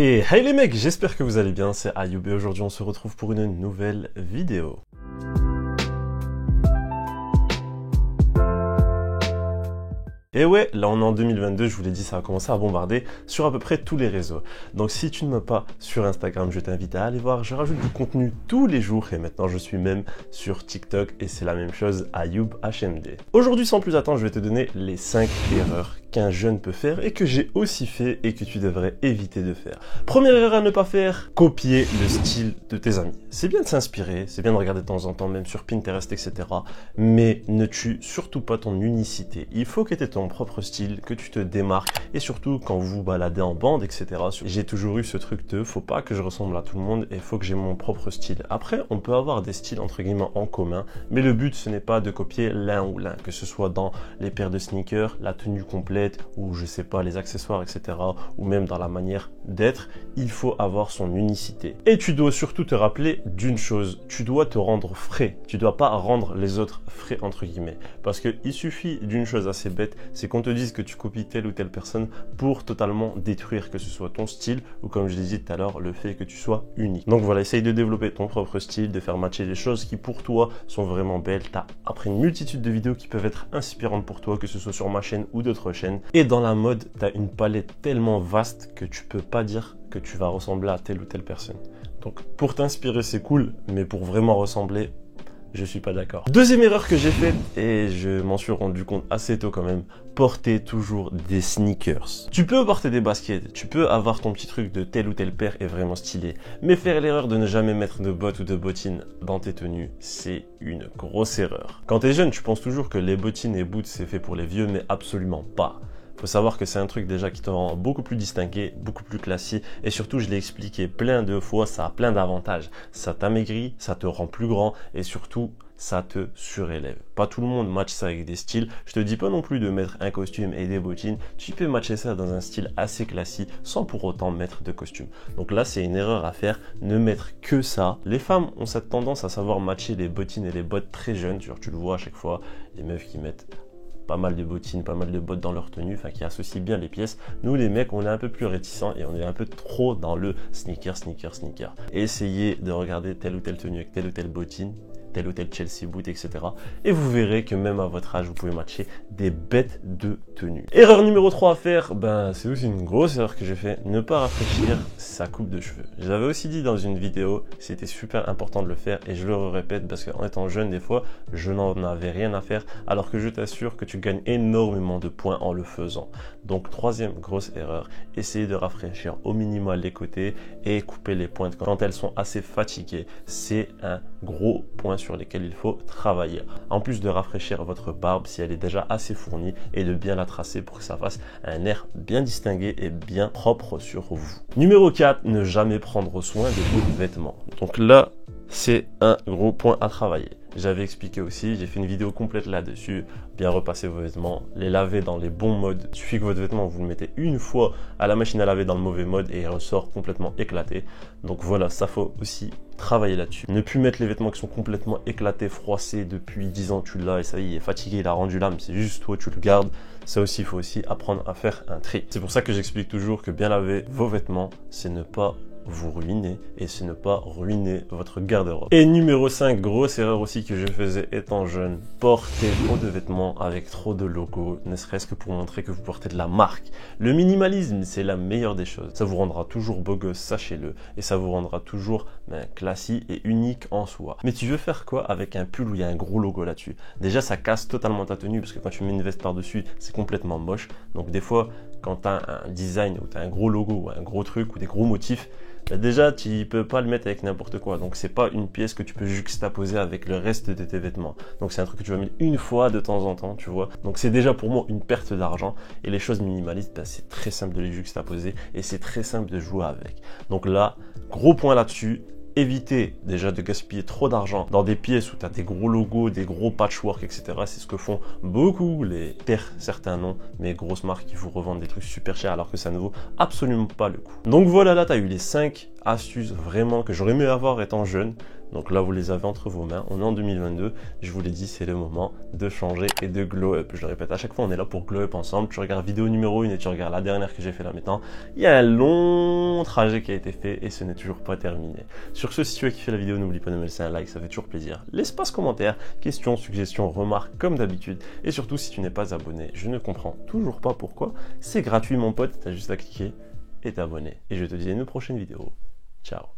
Et hey les mecs, j'espère que vous allez bien, c'est Ayoub et aujourd'hui on se retrouve pour une nouvelle vidéo. Et ouais, là on est en 2022, je vous l'ai dit, ça va commencer à bombarder sur à peu près tous les réseaux. Donc si tu ne m'as pas sur Instagram, je t'invite à aller voir, je rajoute du contenu tous les jours et maintenant je suis même sur TikTok et c'est la même chose, Ayoub HMD. Aujourd'hui sans plus attendre, je vais te donner les 5 erreurs qu'un jeune peut faire et que j'ai aussi fait et que tu devrais éviter de faire. Première erreur à ne pas faire, copier le style de tes amis. C'est bien de s'inspirer, c'est bien de regarder de temps en temps, même sur Pinterest, etc. Mais ne tue surtout pas ton unicité. Il faut que tu aies ton propre style, que tu te démarques et surtout quand vous vous baladez en bande, etc. J'ai toujours eu ce truc de faut pas que je ressemble à tout le monde et il faut que j'ai mon propre style. Après, on peut avoir des styles entre guillemets en commun, mais le but ce n'est pas de copier l'un ou l'un, que ce soit dans les paires de sneakers, la tenue complète, ou je sais pas, les accessoires, etc. ou même dans la manière d'être, il faut avoir son unicité. Et tu dois surtout te rappeler d'une chose, tu dois te rendre frais. Tu dois pas rendre les autres frais entre guillemets. Parce que il suffit d'une chose assez bête, c'est qu'on te dise que tu copies telle ou telle personne pour totalement détruire que ce soit ton style ou comme je l'ai dit tout à l'heure, le fait que tu sois unique. Donc voilà, essaye de développer ton propre style, de faire matcher les choses qui pour toi sont vraiment belles. Tu as après une multitude de vidéos qui peuvent être inspirantes pour toi, que ce soit sur ma chaîne ou d'autres chaînes. Et dans la mode, tu as une palette tellement vaste que tu peux pas dire que tu vas ressembler à telle ou telle personne. Donc pour t'inspirer, c'est cool, mais pour vraiment ressembler, je suis pas d'accord. Deuxième erreur que j'ai faite, et je m'en suis rendu compte assez tôt quand même, porter toujours des sneakers. Tu peux porter des baskets, tu peux avoir ton petit truc de telle ou telle paire est vraiment stylé, mais faire l'erreur de ne jamais mettre de bottes ou de bottines dans tes tenues, c'est une grosse erreur. Quand t'es jeune, tu penses toujours que les bottines et boots c'est fait pour les vieux, mais absolument pas. Faut savoir que c'est un truc déjà qui te rend beaucoup plus distingué, beaucoup plus classique et surtout je l'ai expliqué plein de fois, ça a plein d'avantages. Ça t'amaigrit, ça te rend plus grand et surtout ça te surélève. Pas tout le monde match ça avec des styles. Je te dis pas non plus de mettre un costume et des bottines. Tu peux matcher ça dans un style assez classique sans pour autant mettre de costume. Donc là, c'est une erreur à faire. Ne mettre que ça. Les femmes ont cette tendance à savoir matcher les bottines et les bottes très jeunes. Genre, tu le vois à chaque fois. Les meufs qui mettent pas mal de bottines, pas mal de bottes dans leur tenue, enfin qui associent bien les pièces. Nous les mecs, on est un peu plus réticents et on est un peu trop dans le sneaker. Essayez de regarder telle ou telle tenue avec telle ou telle bottine, tel ou tel Chelsea boot, etc. Et vous verrez que même à votre âge, vous pouvez matcher des bêtes de tenue. Erreur numéro 3 à faire, c'est aussi une grosse erreur que j'ai fait, ne pas rafraîchir sa coupe de cheveux. Je l'avais aussi dit dans une vidéo, c'était super important de le faire et je le répète parce qu'en étant jeune, des fois, je n'en avais rien à faire alors que je t'assure que tu gagnes énormément de points en le faisant. Donc, troisième grosse erreur, essayez de rafraîchir au minimum les côtés et couper les pointes quand elles sont assez fatiguées. C'est un gros point sur lesquels il faut travailler. En plus de rafraîchir votre barbe si elle est déjà assez fournie et de bien la tracer pour que ça fasse un air bien distingué et bien propre sur vous. Numéro 4, ne jamais prendre soin de vos vêtements. Donc là, c'est un gros point à travailler. J'avais expliqué aussi, j'ai fait une vidéo complète là-dessus, bien repasser vos vêtements, les laver dans les bons modes. Il suffit que votre vêtement, vous le mettez une fois à la machine à laver dans le mauvais mode et il ressort complètement éclaté. Donc voilà, ça faut aussi travailler là-dessus. Ne plus mettre les vêtements qui sont complètement éclatés, froissés depuis 10 ans, tu l'as et ça y est, il est fatigué, il a rendu l'âme, c'est juste toi, tu le gardes. Ça aussi, il faut aussi apprendre à faire un tri. C'est pour ça que j'explique toujours que bien laver vos vêtements, c'est ne pas vous ruiner et c'est ne pas ruiner votre garde-robe. Et numéro 5, grosse erreur aussi que je faisais étant jeune, porter trop de vêtements avec trop de logos, ne serait-ce que pour montrer que vous portez de la marque. Le minimalisme, c'est la meilleure des choses. Ça vous rendra toujours beau gosse, sachez-le, et ça vous rendra toujours classique et unique en soi. Mais tu veux faire quoi avec un pull où il y a un gros logo là-dessus? Déjà, ça casse totalement ta tenue parce que quand tu mets une veste par-dessus, c'est complètement moche. Donc des fois, quand tu as un design où tu as un gros logo ou un gros truc ou des gros motifs, déjà tu peux pas le mettre avec n'importe quoi, donc c'est pas une pièce que tu peux juxtaposer avec le reste de tes vêtements, donc c'est un truc que tu vas mettre une fois de temps en temps, tu vois, donc c'est déjà pour moi une perte d'argent. Et les choses minimalistes, c'est très simple de les juxtaposer et c'est très simple de jouer avec. Donc là, gros point là-dessus. Évitez déjà de gaspiller trop d'argent dans des pièces où tu as des gros logos, des gros patchwork, etc. C'est ce que font beaucoup les terres, certains noms, mais grosses marques qui vous revendent des trucs super chers alors que ça ne vaut absolument pas le coup. Donc voilà, là tu as eu les 5 astuces vraiment que j'aurais mieux avoir étant jeune. Donc là, vous les avez entre vos mains. On est en 2022. Je vous l'ai dit, c'est le moment de changer et de glow up. Je le répète à chaque fois, on est là pour glow up ensemble. Tu regardes vidéo numéro 1 et tu regardes la dernière que j'ai fait là maintenant. Il y a un long trajet qui a été fait et ce n'est toujours pas terminé. Sur ce, si tu as kiffé la vidéo, n'oublie pas de me laisser un like, ça fait toujours plaisir. L'espace commentaire, questions, suggestions, remarques comme d'habitude. Et surtout, si tu n'es pas abonné, je ne comprends toujours pas pourquoi. C'est gratuit mon pote, t'as juste à cliquer et t'abonner. Et je te dis à une prochaine vidéo. Ciao.